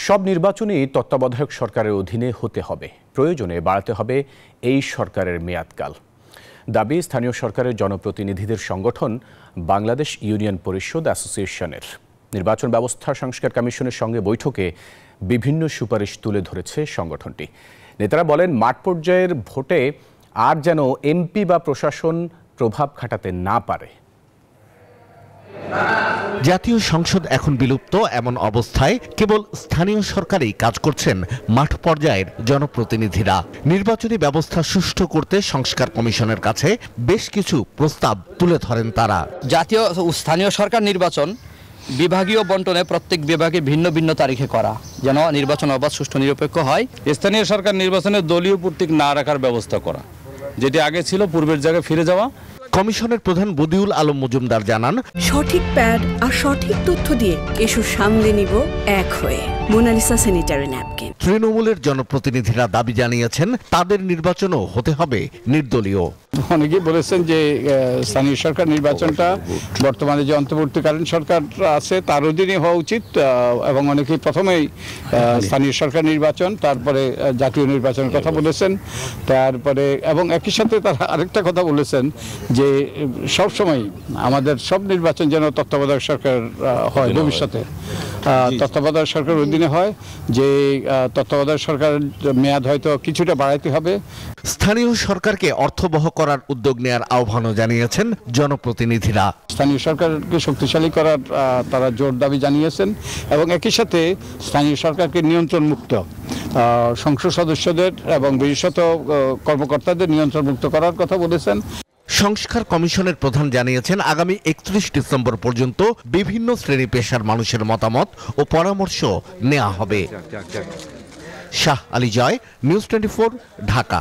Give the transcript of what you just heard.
সব নির্বাচনই তত্ত্বাবধায়ক সরকারের অধীনে হতে হবে, প্রয়োজনে বাড়াতে হবে এই সরকারের মেয়াদকাল। দাবি স্থানীয় সরকারের জনপ্রতিনিধিদের সংগঠন বাংলাদেশ ইউনিয়ন পরিষদ অ্যাসোসিয়েশনের। নির্বাচন ব্যবস্থা সংস্কার কমিশনের সঙ্গে বৈঠকে বিভিন্ন সুপারিশ তুলে ধরেছে সংগঠনটি। নেতারা বলেন, মাঠ পর্যায়ের ভোটে আর যেন এমপি বা প্রশাসন প্রভাব খাটাতে না পারে। জাতীয় সংসদ এখন বিলুপ্ত এমন অবস্থায় কেবল স্থানীয় সরকারই কাজ করছেন মাঠ পর্যায়ের জনপ্রতিনিধিরা। নির্বাচনী ব্যবস্থা সুষ্ঠু করতে সংস্কার কমিশনের কাছে বেশ কিছু প্রস্তাব তুলে ধরেন তারা। জাতীয় ও স্থানীয় সরকার নির্বাচন বিভাগীয় বন্টনে প্রত্যেক বিভাগে ভিন্ন ভিন্ন তারিখে করা, যেন নির্বাচন অবাধ, সুষ্ঠু, নিরপেক্ষ হয়। স্থানীয় সরকার নির্বাচনে দলীয় প্রতীক না রাখার ব্যবস্থা করা, যেটি আগে ছিল পূর্বের জায়গায় ফিরে যাওয়া। কমিশনের প্রধান বদিউল আলম মজুমদার জানান, সঠিক প্যাড আর সঠিক তথ্য দিয়ে ইস্যু সামলে নিব এক হয়ে। Monalisa sanitary napkin. তৃণমূলের জনপ্রতিনিধিরা দাবি জানিয়েছেন তাদের নির্বাচনও হতে হবে নির্দলীয়। অনেকেই বলেছেন যে স্থানীয় সরকার নির্বাচনটা বর্তমানে যে অন্তর্বর্তীকালীন সরকার আছে তার অধীনে হওয়া উচিত, এবং অনেকেই প্রথমেই স্থানীয় সরকার নির্বাচন, তারপরে জাতীয় নির্বাচনের কথা বলেছেন। তারপরে এবং একই সাথে তারা আরেকটা কথা বলেছেন যে সবসময় আমাদের সব নির্বাচন যেন তত্ত্বাবধায়ক সরকার হয়, ভবিষ্যতে তত্ত্বাবধায়ক সরকারের অধীনে হয়, যে তত্ত্বাবধায়ক সরকারের মেয়াদ হয়তো কিছুটা বাড়াইতে হবে। স্থানীয় সরকারকে অর্থবহ করার উদ্যোগ নেওয়ার আহ্বানও জানিয়েছেন জনপ্রতিনিধিরা। স্থানীয় সরকারকে শক্তিশালী করার তারা জোর দাবি জানিয়েছেন, এবং একই সাথে স্থানীয় সরকারকে নিয়ন্ত্রণ মুক্ত, সংসদ সদস্যদের এবং বিশেষত কর্মকর্তাদের নিয়ন্ত্রণ মুক্ত করার কথা বলেছেন। সংস্কার কমিশনের প্রধান জানিয়েছেন, আগামী 31 ডিসেম্বর পর্যন্ত বিভিন্ন শ্রেণী পেশার মানুষের মতামত ও পরামর্শ নেওয়া হবে। শাহ আলী জয়, নিউজ 24, ঢাকা।